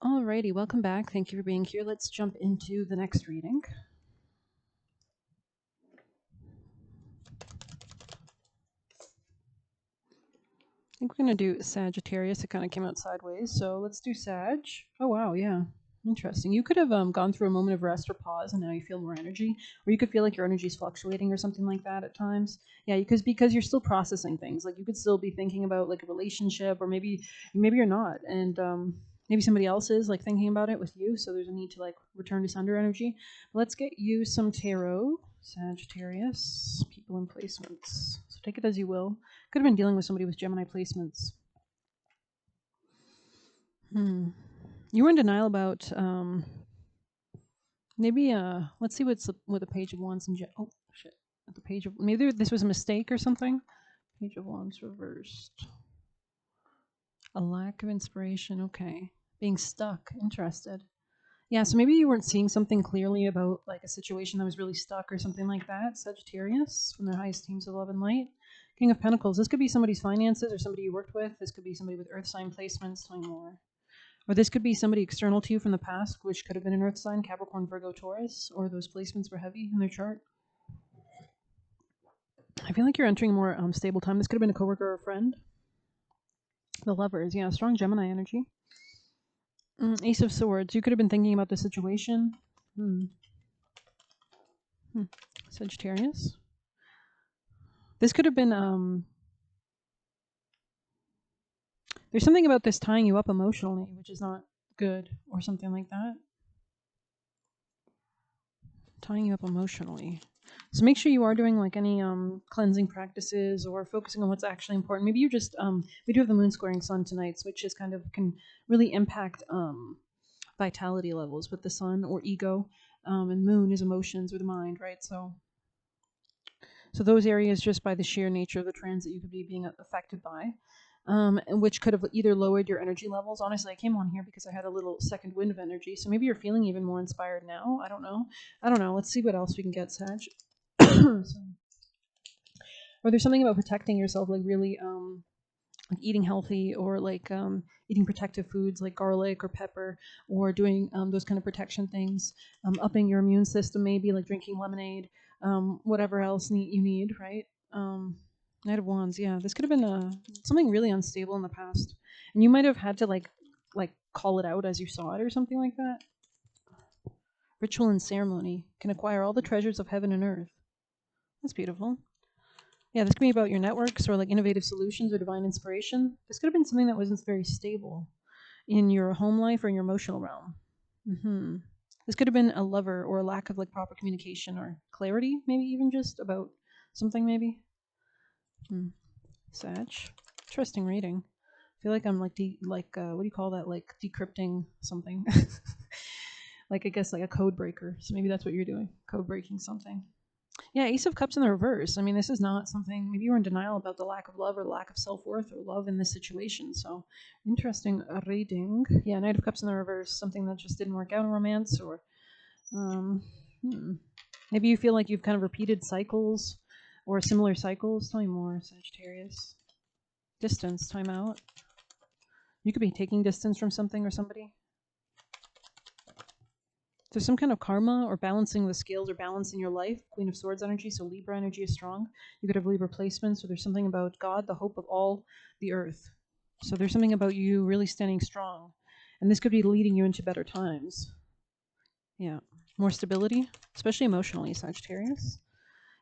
Alrighty, welcome back. Thank you for being here. Let's jump into the next reading. I think we're going to do Sagittarius. It kind of came out sideways, so let's do Sag. Oh, wow, yeah. Interesting. You could have gone through a moment of rest or pause, and now you feel more energy, or you could feel like your energy is fluctuating or something like that at times. Yeah, because you're still processing things. Like you could still be thinking about like a relationship, or maybe you're not, and maybe somebody else is like thinking about it with you. So there's a need to like return to sender energy. Let's get you some tarot, Sagittarius, people and placements. So take it as you will. Could have been dealing with somebody with Gemini placements. You were in denial about maybe let's see what's with a page of wands and oh shit, at the page of maybe this was a mistake or something. Page of wands reversed. A lack of inspiration. Okay, being stuck. Interested. Yeah, so maybe you weren't seeing something clearly about like a situation that was really stuck or something like that. Sagittarius from their highest teams of love and light. King of Pentacles. This could be somebody's finances or somebody you worked with. This could be somebody with earth sign placements. Tell me more. Or this could be somebody external to you from the past, which could have been an earth sign, Capricorn, Virgo, Taurus, or those placements were heavy in their chart. I feel like you're entering a more stable time. This could have been a coworker or a friend. The Lovers, yeah, strong Gemini energy. Ace of Swords. You could have been thinking about the situation. Sagittarius. This could have been there's something about this tying you up emotionally, which is not good, or something like that. Tying you up emotionally. So make sure you are doing like any cleansing practices or focusing on what's actually important. Maybe you just we do have the moon squaring sun tonight, which is kind of can really impact vitality levels with the sun or ego, and moon is emotions or the mind, right? So those areas, just by the sheer nature of the transit, you could be being affected by. And which could have either lowered your energy levels. Honestly, I came on here because I had a little second wind of energy. So maybe you're feeling even more inspired now. I don't know. Let's see what else we can get, Sag. Or there's something about protecting yourself, like really like eating healthy, or like eating protective foods like garlic or pepper, or doing those kind of protection things, upping your immune system, maybe like drinking lemonade, whatever else you need, right? Knight of Wands, yeah. This could have been something really unstable in the past, and you might have had to like call it out as you saw it or something like that. Ritual and ceremony can acquire all the treasures of heaven and earth. That's beautiful. Yeah, this could be about your networks or like innovative solutions or divine inspiration. This could have been something that wasn't very stable in your home life or in your emotional realm. This could have been a lover or a lack of like proper communication or clarity, maybe even just about something, maybe. Sag. Interesting reading. I feel like I'm like what do you call that? Like decrypting something. Like I guess like a code breaker. So maybe that's what you're doing. Code breaking something. Yeah, Ace of Cups in the reverse. I mean, this is not something, maybe you're in denial about the lack of love or lack of self-worth or love in this situation. So interesting reading. Yeah, Knight of Cups in the reverse. Something that just didn't work out in romance, or maybe you feel like you've kind of repeated cycles or similar cycles. Tell me more, Sagittarius. Distance, time out. You could be taking distance from something or somebody. There's some kind of karma or balancing the scales or balance in your life. Queen of Swords energy, so Libra energy is strong. You could have Libra placements, or there's something about God, the hope of all the earth. So there's something about you really standing strong. And this could be leading you into better times. Yeah. More stability, especially emotionally, Sagittarius.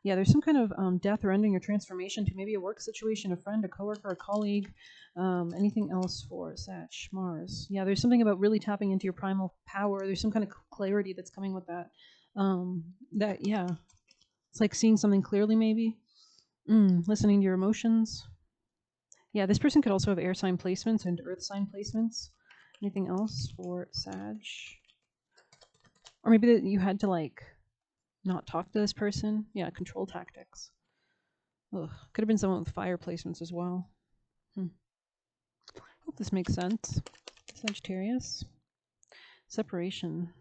Yeah, there's some kind of death or ending or transformation to maybe a work situation, a friend, a coworker, a colleague, anything else for Sag, Mars. Yeah, there's something about really tapping into your primal power. There's some kind of clarity that's coming with that. Yeah, it's like seeing something clearly, maybe. Listening to your emotions. Yeah, this person could also have air sign placements and earth sign placements. Anything else for Sag? Or maybe that you had to like not talk to this person. Yeah, control tactics. Ugh, could have been someone with fire placements as well. Hope this makes sense. Sagittarius. Separation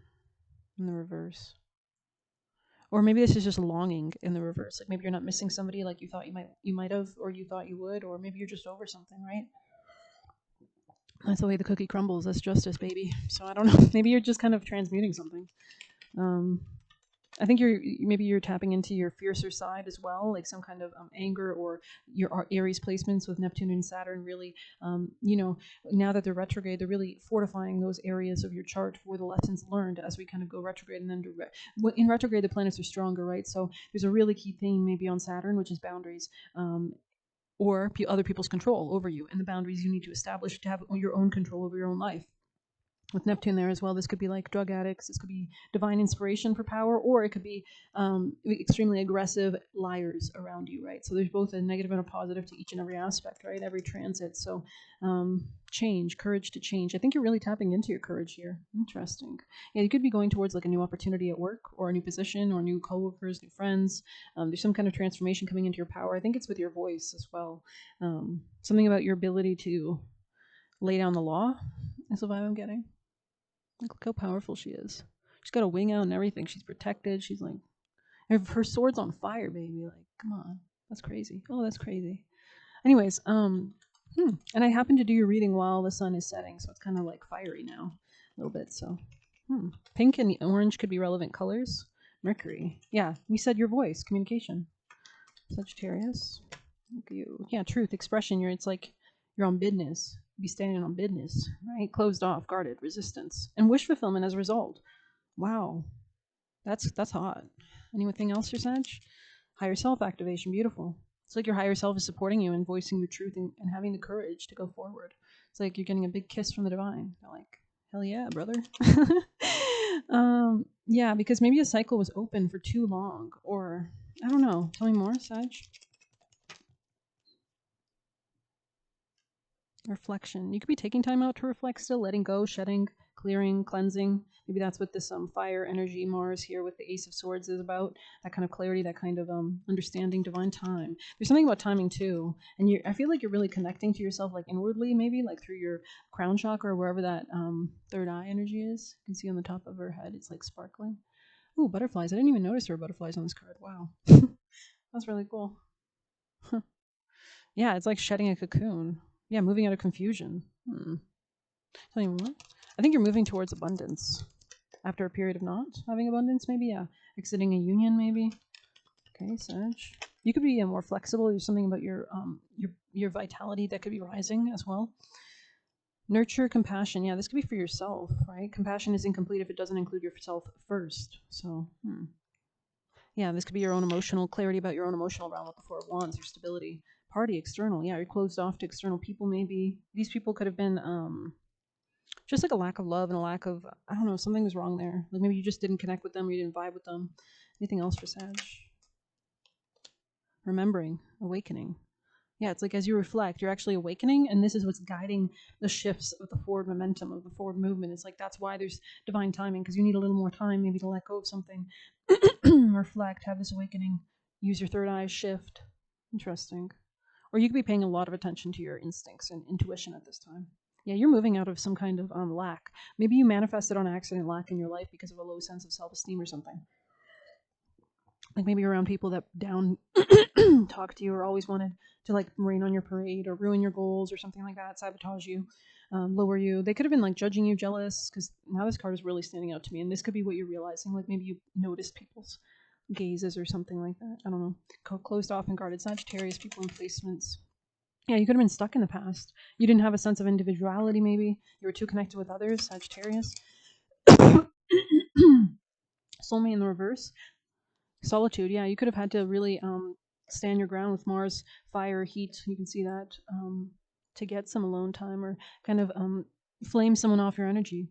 in the reverse. Or maybe this is just longing in the reverse. Like maybe you're not missing somebody like you thought you might have, or you thought you would, or maybe you're just over something, right? That's the way the cookie crumbles. That's justice, baby. So I don't know. Maybe you're just kind of transmuting something. Um, I think maybe you're tapping into your fiercer side as well, like some kind of anger, or your Aries placements with Neptune and Saturn. Really, now that they're retrograde, they're really fortifying those areas of your chart for the lessons learned as we kind of go retrograde. And then in retrograde, the planets are stronger, right? So there's a really key theme maybe on Saturn, which is boundaries. Or other people's control over you, and the boundaries you need to establish to have your own control over your own life. With Neptune there as well, this could be like drug addicts, this could be divine inspiration for power, or it could be extremely aggressive liars around you, right? So there's both a negative and a positive to each and every aspect, right? Every transit. So change, courage to change. I think you're really tapping into your courage here. Interesting. Yeah, you could be going towards like a new opportunity at work, or a new position, or new coworkers, new friends. There's some kind of transformation coming into your power. I think it's with your voice as well. Something about your ability to lay down the law is the vibe I'm getting. Look how powerful she is. She's got a wing out and everything. She's protected. She's like, her sword's on fire, baby. Like, come on. That's crazy. Oh, that's crazy. Anyways, and I happen to do your reading while the sun is setting, so it's kind of like fiery now, a little bit. So, pink and orange could be relevant colors. Mercury. Yeah, we said your voice, communication. Sagittarius. Thank you. Yeah, truth, expression. It's like you're on business. Be standing on business, right? Closed off, guarded, resistance, and wish fulfillment as a result. Wow, that's hot. Anything else, your Sag? Higher self activation, beautiful. It's like your higher self is supporting you and voicing your truth, and having the courage to go forward. It's like you're getting a big kiss from the divine. You're like, hell yeah, brother. Yeah, because maybe a cycle was open for too long, or I don't know. Tell me more, Sag. Reflection. You could be taking time out to reflect still, letting go, shedding, clearing, cleansing. Maybe that's what this fire energy Mars here with the Ace of Swords is about. That kind of clarity, that kind of understanding, divine time. There's something about timing too, and I feel like you're really connecting to yourself, like inwardly, maybe like through your crown chakra or wherever that third eye energy is. You can see on the top of her head, it's like sparkling. Ooh, butterflies! I didn't even notice there were butterflies on this card. Wow, that's really cool. Yeah, it's like shedding a cocoon. Yeah, moving out of confusion. Tell you what, I think you're moving towards abundance after a period of not having abundance. Maybe, yeah, exiting a union. Maybe. Okay, Sag. You could be more flexible. There's something about your vitality that could be rising as well. Nurture, compassion. Yeah, this could be for yourself, right? Compassion is incomplete if it doesn't include yourself first. So, yeah, this could be your own emotional clarity about your own emotional realm with the Four of Wands, your stability. Party, external. Yeah, you're closed off to external people, maybe. These people could have been just like a lack of love and a lack of, I don't know, something was wrong there. Like maybe you just didn't connect with them or you didn't vibe with them. Anything else for Sag? Remembering, awakening. Yeah, it's like as you reflect, you're actually awakening, and this is what's guiding the shifts of the forward momentum, of the forward movement. It's like that's why there's divine timing, because you need a little more time maybe to let go of something. Reflect, have this awakening, use your third eye, shift. Interesting. Or you could be paying a lot of attention to your instincts and intuition at this time. Yeah, you're moving out of some kind of lack. Maybe you manifested on accident lack in your life because of a low sense of self-esteem or something. Like maybe you're around people that down talk to you or always wanted to like rain on your parade or ruin your goals or something like that, sabotage you, lower you. They could have been like judging you, jealous, because now this card is really standing out to me. And this could be what you're realizing. Like maybe you notice people's gazes or something like that. I don't know. Closed off and guarded. Sagittarius, people in placements. Yeah, you could have been stuck in the past. You didn't have a sense of individuality, maybe. You were too connected with others, Sagittarius. Soulmate in the reverse. Solitude, yeah. You could have had to really stand your ground with Mars, fire, heat. You can see that to get some alone time or kind of flame someone off your energy.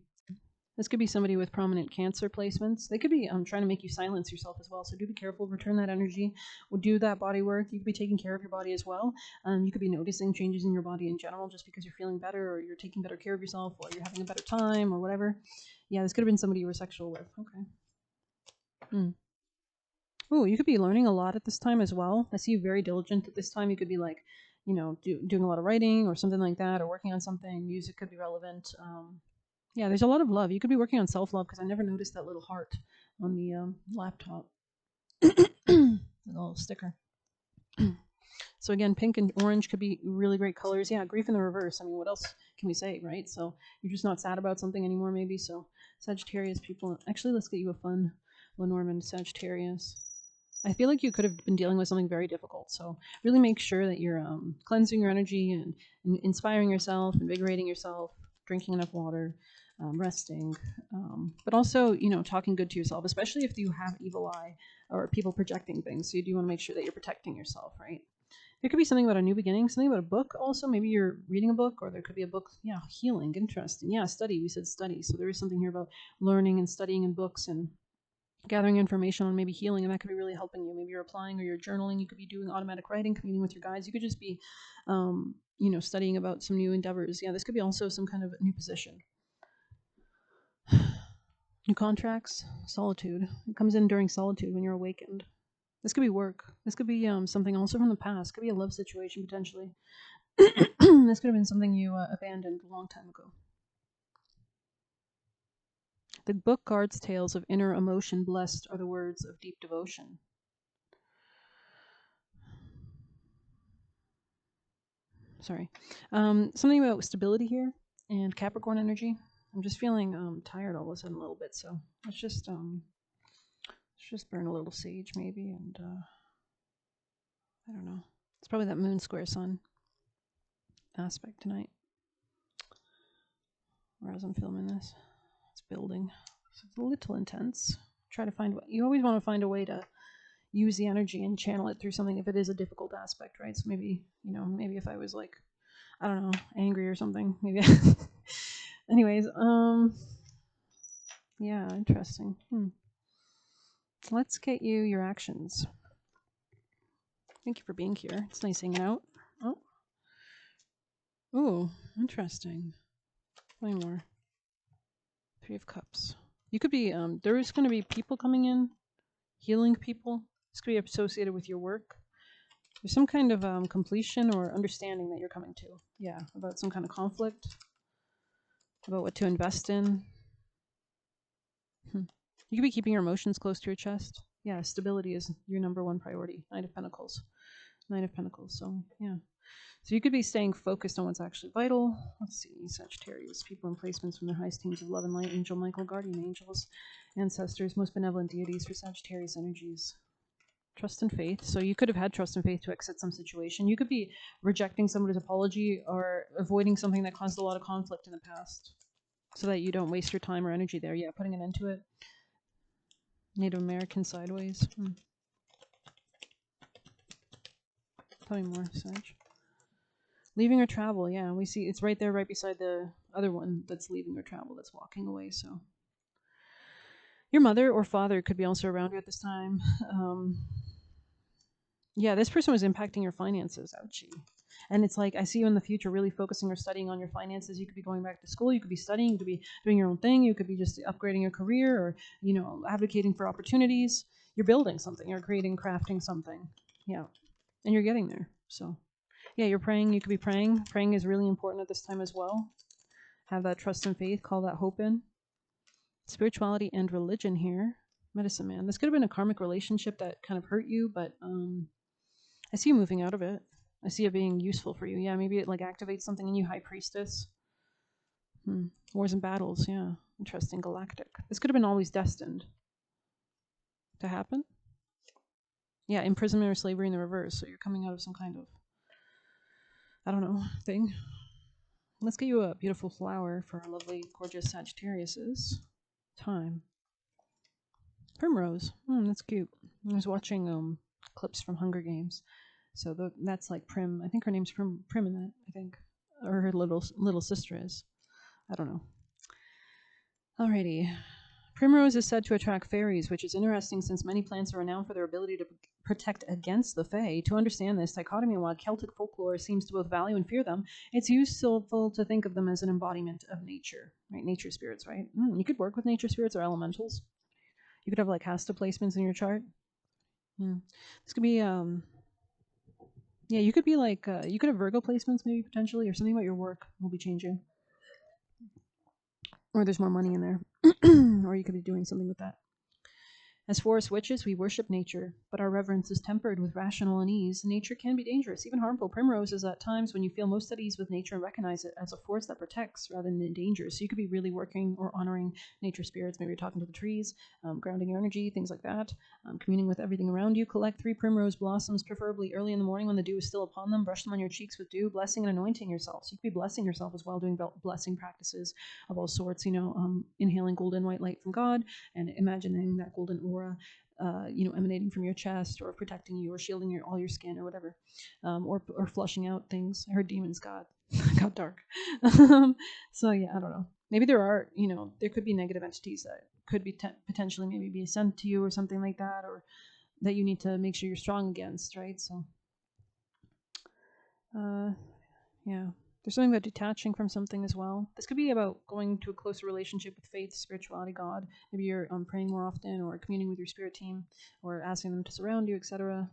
This could be somebody with prominent Cancer placements. They could be trying to make you silence yourself as well. So do be careful. Return that energy. Do that body work. You could be taking care of your body as well. You could be noticing changes in your body in general just because you're feeling better or you're taking better care of yourself or you're having a better time or whatever. Yeah, this could have been somebody you were sexual with. Okay. Oh, you could be learning a lot at this time as well. I see you very diligent at this time. You could be like, doing a lot of writing or something like that or working on something. Music could be relevant. Yeah, there's a lot of love. You could be working on self-love because I never noticed that little heart on the laptop. The little sticker. So again, pink and orange could be really great colors. Yeah, grief in the reverse. I mean, what else can we say, right? So you're just not sad about something anymore, maybe. So Sagittarius people, actually, let's get you a fun Lenormand Sagittarius. I feel like you could have been dealing with something very difficult. So really make sure that you're cleansing your energy and inspiring yourself, invigorating yourself, drinking enough water, resting, but also, talking good to yourself, especially if you have evil eye or people projecting things. So you do want to make sure that you're protecting yourself, right? There could be something about a new beginning, something about a book also. Maybe you're reading a book, or there could be a book, healing, interesting. Yeah, study. We said study. So there is something here about learning and studying in books and gathering information on maybe healing, and that could be really helping you. Maybe you're applying or you're journaling. You could be doing automatic writing, communing with your guides. You could just be, studying about some new endeavors. Yeah, this could be also some kind of new position. New contracts, solitude. It comes in during solitude when you're awakened. This could be work. This could be something also from the past. Could be a love situation potentially. This could have been something you abandoned a long time ago. The book guards tales of inner emotion. Blessed are the words of deep devotion. Sorry. Something about stability here and Capricorn energy. I'm just feeling tired all of a sudden a little bit, so let's just burn a little sage maybe, and I don't know. It's probably that moon square sun aspect tonight. Or as I'm filming this, it's building. So it's a little intense. Try to find you always want to find a way to use the energy and channel it through something if it is a difficult aspect, right? So maybe, maybe if I was like, I don't know, angry or something, maybe. Anyways, yeah, interesting. Let's get you your actions. Thank you for being here. It's nice hanging out. Oh, interesting. Way more. 3 of Cups. You could be, there is going to be people coming in, healing people. This could be associated with your work. There's some kind of completion or understanding that you're coming to. Yeah, about some kind of conflict, about what to invest in. You could be keeping your emotions close to your chest. Yeah, stability is your number one priority. Knight of Pentacles. So, yeah. So you could be staying focused on what's actually vital. Let's see, Sagittarius, people and placements from their highest teams of love and light, Angel Michael, guardian angels, ancestors, most benevolent deities for Sagittarius energies. Trust and faith. So you could have had trust and faith to exit some situation. You could be rejecting somebody's apology or avoiding something that caused a lot of conflict in the past so that you don't waste your time or energy there. Yeah, putting an end to it. Native American sideways. Tell me more, Sag. Leaving or travel, yeah, we see it's right there, right beside the other one that's leaving or travel, that's walking away. So your mother or father could be also around you at this time. Yeah, this person was impacting your finances. Ouchie. And it's like, I see you in the future really focusing or studying on your finances. You could be going back to school. You could be studying. You could be doing your own thing. You could be just upgrading your career or, advocating for opportunities. You're building something. You're creating, crafting something. Yeah. And you're getting there. So, yeah, you're praying. You could be praying. Praying is really important at this time as well. Have that trust and faith. Call that hope in. Spirituality and religion here. Medicine man. This could have been a karmic relationship that kind of hurt you, but I see you moving out of it. I see it being useful for you. Yeah, maybe it like activates something in you, High Priestess. Wars and battles, yeah. Interesting, galactic. This could have been always destined to happen. Yeah, imprisonment or slavery in the reverse. So you're coming out of some kind of, I don't know, thing. Let's get you a beautiful flower for our lovely, gorgeous Sagittariuses. Time. Primrose. That's cute. I was watching clips from Hunger Games. So that's like Prim. I think her name's Prim in that, I think. Or her little sister is. I don't know. Alrighty. Primrose is said to attract fairies, which is interesting since many plants are renowned for their ability to protect against the fae. To understand this dichotomy, while Celtic folklore seems to both value and fear them, it's useful to think of them as an embodiment of nature, right? Nature spirits, right? You could work with nature spirits or elementals. You could have like Hasta placements in your chart. This could be, yeah, you could be like, you could have Virgo placements maybe potentially, or something about your work will be changing. Or there's more money in there. Or you could be doing something with that. As forest witches, we worship nature, but our reverence is tempered with rational unease. Nature can be dangerous, even harmful. Primrose is at times when you feel most at ease with nature and recognize it as a force that protects rather than endangers. So you could be really working or honoring nature spirits. Maybe you're talking to the trees, grounding your energy, things like that, communing with everything around you. Collect 3 primrose blossoms, preferably early in the morning when the dew is still upon them. Brush them on your cheeks with dew, blessing and anointing yourself. So you could be blessing yourself as well, doing blessing practices of all sorts, inhaling golden white light from God and imagining that golden aura, emanating from your chest or protecting you or shielding all your skin or whatever, or flushing out things. I heard demons got dark. So yeah, I don't know. Maybe there are, there could be negative entities that could be potentially maybe be sent to you or something like that, or that you need to make sure you're strong against, right? So, yeah. There's something about detaching from something as well. This could be about going to a closer relationship with faith, spirituality, God. Maybe you're praying more often or communing with your spirit team or asking them to surround you, etc.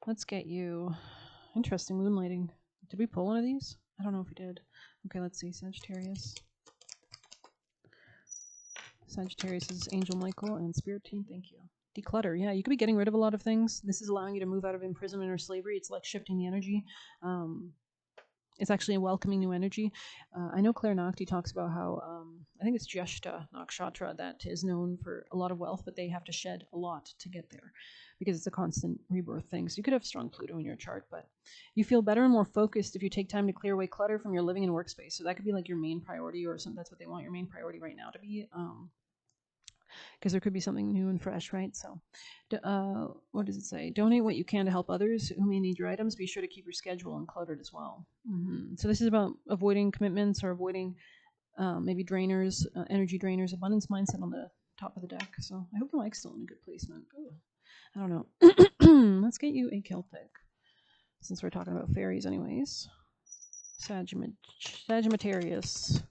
Let's get you. Interesting, moonlighting. Did we pull one of these? I don't know if we did. Okay, let's see. Sagittarius. Sagittarius is Angel Michael and spirit team. Thank you. Declutter. Yeah, you could be getting rid of a lot of things. This is allowing you to move out of imprisonment or slavery. It's like shifting the energy. It's actually a welcoming new energy. I know Claire Nakti talks about how, I think it's Jyeshta Nakshatra that is known for a lot of wealth, but they have to shed a lot to get there because it's a constant rebirth thing. So you could have strong Pluto in your chart, but you feel better and more focused if you take time to clear away clutter from your living and workspace. So that could be like your main priority, or something. That's what they want your main priority right now to be. Because there could be something new and fresh, right? So, what does it say? Donate what you can to help others who may need your items. Be sure to keep your schedule uncluttered as well. So this is about avoiding commitments or avoiding maybe drainers, energy drainers, abundance mindset on the top of the deck. So I hope the mic's still in a good placement. Ooh, I don't know. Let's get you a Celtic, since we're talking about fairies anyways. Sagittarius.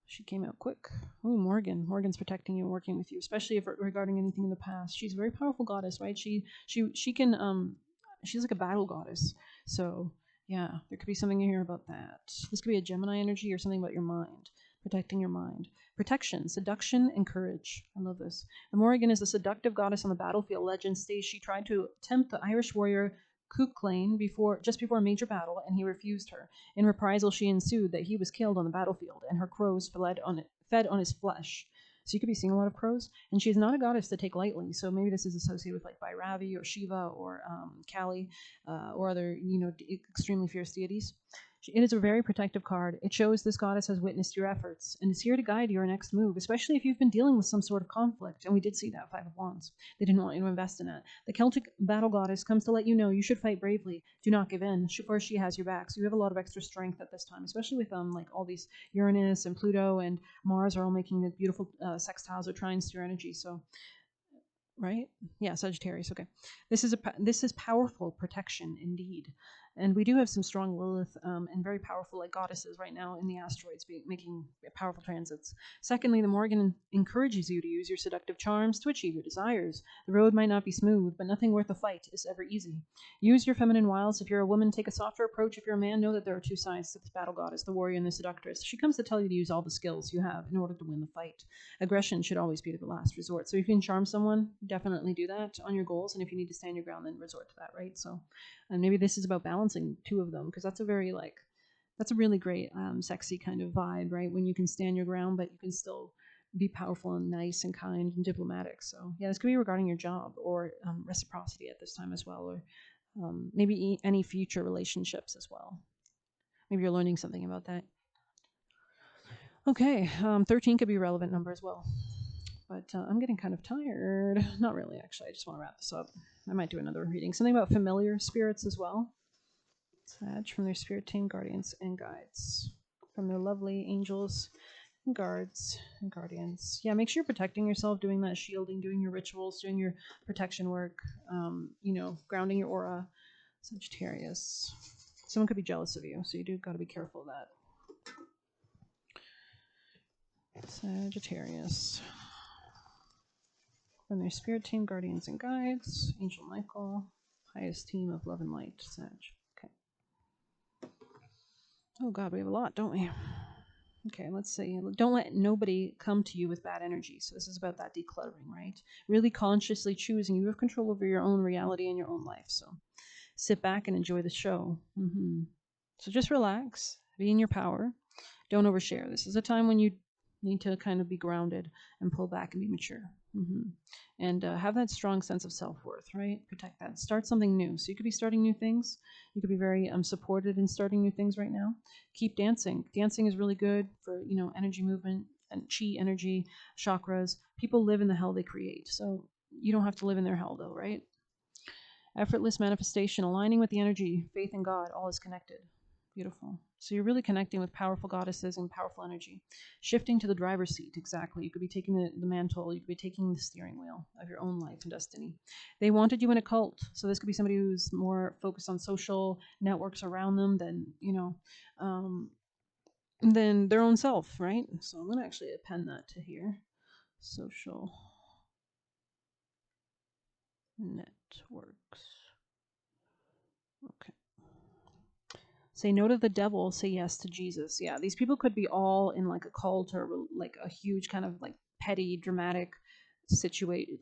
She came out quick. Oh, Morgan. Morgan's protecting you and working with you, especially if regarding anything in the past. She's a very powerful goddess, right? She can she's like a battle goddess. So yeah, there could be something here about that. This could be a Gemini energy or something about your mind, protecting your mind. Protection, seduction, and courage. I love this. The Morrigan is the seductive goddess on the battlefield. Legend states she tried to tempt the Irish warrior Cuchulainn just before a major battle, and he refused her. In reprisal, she ensued that he was killed on the battlefield, and her crows fed on his flesh. So you could be seeing a lot of crows. And she's not a goddess to take lightly. So maybe this is associated with like Bhairavi or Shiva or Kali or other, extremely fierce deities. It is a very protective card. It shows this goddess has witnessed your efforts and is here to guide your next move, especially if you've been dealing with some sort of conflict. And we did see that, 5 of Wands. They didn't want you to invest in it. The Celtic battle goddess comes to let you know you should fight bravely. Do not give in, for she has your back. So you have a lot of extra strength at this time, especially with like all these Uranus and Pluto and Mars are all making the beautiful sextiles or trines to your energy. So, right? Yeah, Sagittarius. Okay, this is powerful protection indeed. And we do have some strong Lilith and very powerful like goddesses right now in the asteroids making powerful transits. Secondly, the Morgan encourages you to use your seductive charms to achieve your desires. The road might not be smooth, but nothing worth a fight is ever easy. Use your feminine wiles. If you're a woman, take a softer approach. If you're a man, know that there are 2 sides to this battle goddess, the warrior and the seductress. She comes to tell you to use all the skills you have in order to win the fight. Aggression should always be the last resort. So if you can charm someone, definitely do that on your goals. And if you need to stand your ground, then resort to that, right? So, and maybe this is about balancing 2 of them, because that's a really great sexy kind of vibe, right? When you can stand your ground, but you can still be powerful and nice and kind and diplomatic. So yeah, this could be regarding your job or reciprocity at this time as well, or maybe any future relationships as well. Maybe you're learning something about that. Okay, 13 could be a relevant number as well. But I'm getting kind of tired. Not really, actually. I just want to wrap this up. I might do another reading. Something about familiar spirits as well. Sag, from their spirit team, guardians, and guides. From their lovely angels, and guards, and guardians. Yeah, make sure you're protecting yourself, doing that shielding, doing your rituals, doing your protection work, grounding your aura. Sagittarius. Someone could be jealous of you, so you do got to be careful of that. Sagittarius. From their spirit team, guardians, and guides. Angel Michael. Highest team of love and light. Sag. Okay. Oh god, we have a lot, don't we? Okay, let's see. Don't let nobody come to you with bad energy. So this is about that decluttering, right? Really consciously choosing. You have control over your own reality and your own life. So sit back and enjoy the show. So just relax, be in your power. Don't overshare. This is a time when you need to kind of be grounded and pull back and be mature. And have that strong sense of self-worth, right? Protect that. Start something new. So you could be starting new things. You could be very supported in starting new things right now. Keep dancing. Dancing is really good for, energy movement and chi energy, chakras. People live in the hell they create. So you don't have to live in their hell though, right? Effortless manifestation, aligning with the energy, faith in God, all is connected. Beautiful. So you're really connecting with powerful goddesses and powerful energy. Shifting to the driver's seat, exactly. You could be taking the mantle, you could be taking the steering wheel of your own life and destiny. They wanted you in a cult. So this could be somebody who's more focused on social networks around them than their own self, right? So I'm going to actually append that to here. Social networks. Okay. Say no to the devil, say yes to Jesus. Yeah, these people could be all in like a cult or like a huge kind of like petty, dramatic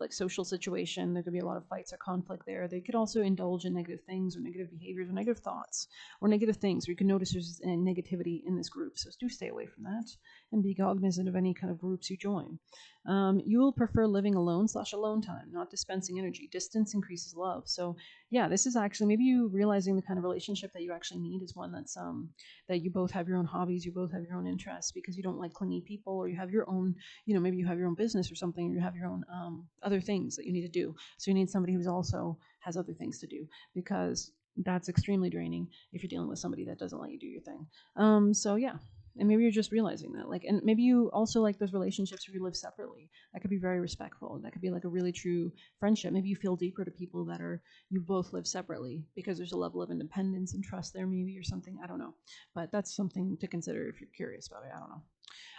like social situation. There could be a lot of fights or conflict there. They could also indulge in negative things or negative behaviors or negative thoughts or negative things, or you can notice there's negativity in this group. So do stay away from that and be cognizant of any kind of groups you join. You will prefer living alone/alone time, not dispensing energy. Distance increases love. So yeah, this is actually maybe you realizing the kind of relationship that you actually need is one that's that you both have your own hobbies, you both have your own interests, because you don't like clingy people, or you have your own, maybe you have your own business or something, or you have your own other things that you need to do. So you need somebody who's also has other things to do, because that's extremely draining if you're dealing with somebody that doesn't let you do your thing. So yeah, and maybe you're just realizing that, like, and maybe you also like those relationships where you live separately. That could be very respectful. That could be like a really true friendship. Maybe you feel deeper to people that are, you both live separately, because there's a level of independence and trust there, maybe, or something. I don't know, but that's something to consider if you're curious about it. I don't know.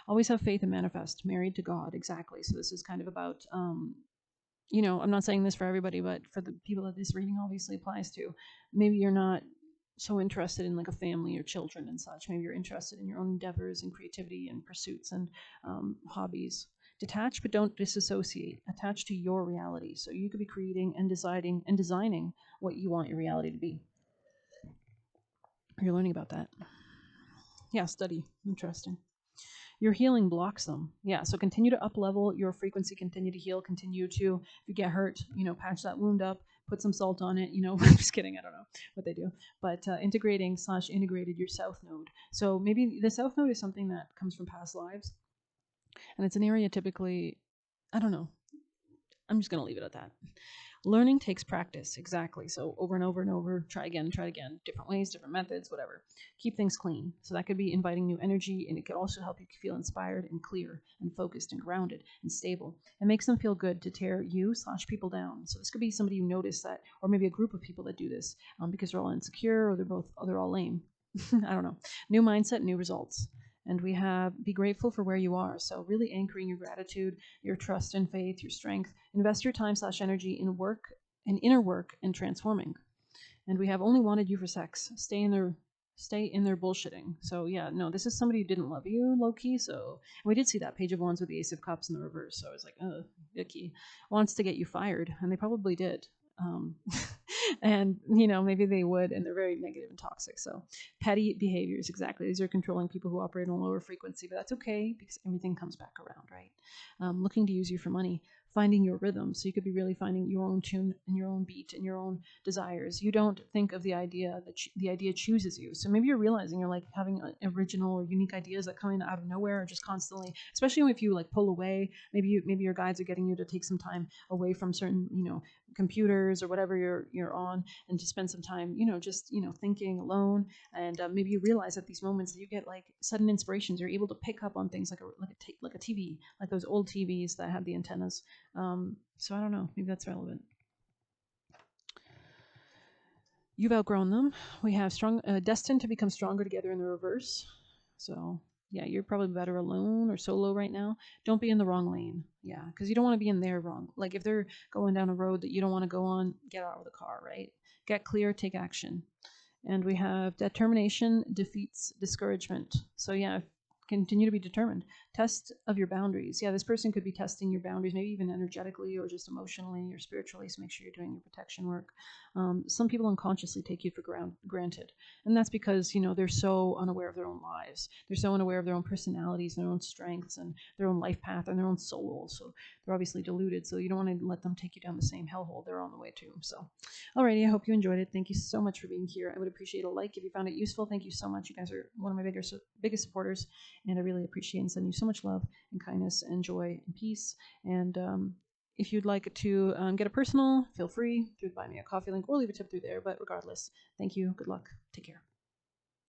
Always have faith and manifest. Married to God, exactly. So this is kind of about I'm not saying this for everybody, but for the people that this reading obviously applies to, maybe you're not so interested in like a family or children and such. Maybe you're interested in your own endeavors and creativity and pursuits and hobbies. Detach, but don't disassociate. Attach to your reality. So you could be creating and designing what you want your reality to be. You're learning about that. Yeah, study. Interesting. Your healing blocks them. Yeah, so continue to up level your frequency, continue to heal, continue to, if you get hurt, patch that wound up, put some salt on it, I'm just kidding, I don't know what they do, but integrated your south node. So maybe the south node is something that comes from past lives, and it's an area typically, I don't know, I'm just going to leave it at that. Learning takes practice, exactly. So over and over and over, try again, different ways, different methods, whatever. Keep things clean. So that could be inviting new energy, and it could also help you feel inspired and clear and focused and grounded and stable. It makes them feel good to tear you/people down. So this could be somebody you notice that, or maybe a group of people that do this because they're all insecure, or they're all lame. I don't know. New mindset, new results. And we have be grateful for where you are. So really anchoring your gratitude, your trust and faith, your strength. Invest your time/energy in work and inner work and transforming. And we have only wanted you for sex. Stay in their bullshitting. So yeah, no, this is somebody who didn't love you, low key. So we did see that Page of Wands with the Ace of Cups in the reverse. So I was like, oh, icky. Wants to get you fired, and they probably did. Um, and maybe they would, and they're very negative and toxic. So petty behaviors, exactly. These are controlling people who operate on a lower frequency, but that's okay because everything comes back around, right? Looking to use you for money. Finding your rhythm. So you could be really finding your own tune and your own beat and your own desires. You don't think of the idea that the idea chooses you. So maybe you're realizing you're like having original or unique ideas that come in out of nowhere, or just constantly, especially if you like pull away. Maybe your guides are getting you to take some time away from certain computers or whatever you're on, and to spend some time just thinking alone. And maybe you realize at these moments that you get like sudden inspirations. You're able to pick up on things like a TV, like those old TVs that had the antennas. So I don't know, maybe that's relevant. You've outgrown them. We have destined to become stronger together in the reverse. So yeah, you're probably better alone or solo right now. Don't be in the wrong lane. Yeah, because you don't want to be in their wrong. Like if they're going down a road that you don't want to go on, get out of the car, right? Get clear, take action. And we have determination defeats discouragement. So yeah, continue to be determined. Test of your boundaries. Yeah, this person could be testing your boundaries, maybe even energetically or just emotionally or spiritually. So make sure you're doing your protection work. Some people unconsciously take you for granted, and that's because they're so unaware of their own lives. They're so unaware of their own personalities, their own strengths, and their own life path and their own soul. So they're obviously deluded. So you don't want to let them take you down the same hellhole they're on the way to. So, alrighty, I hope you enjoyed it. Thank you so much for being here. I would appreciate a like if you found it useful. Thank you so much. You guys are one of my biggest supporters, and I really appreciate and send you so much love and kindness and joy and peace. And if you'd like to get a personal, feel free to buy me a coffee link or leave a tip through there. But regardless, thank you. Good luck. Take care.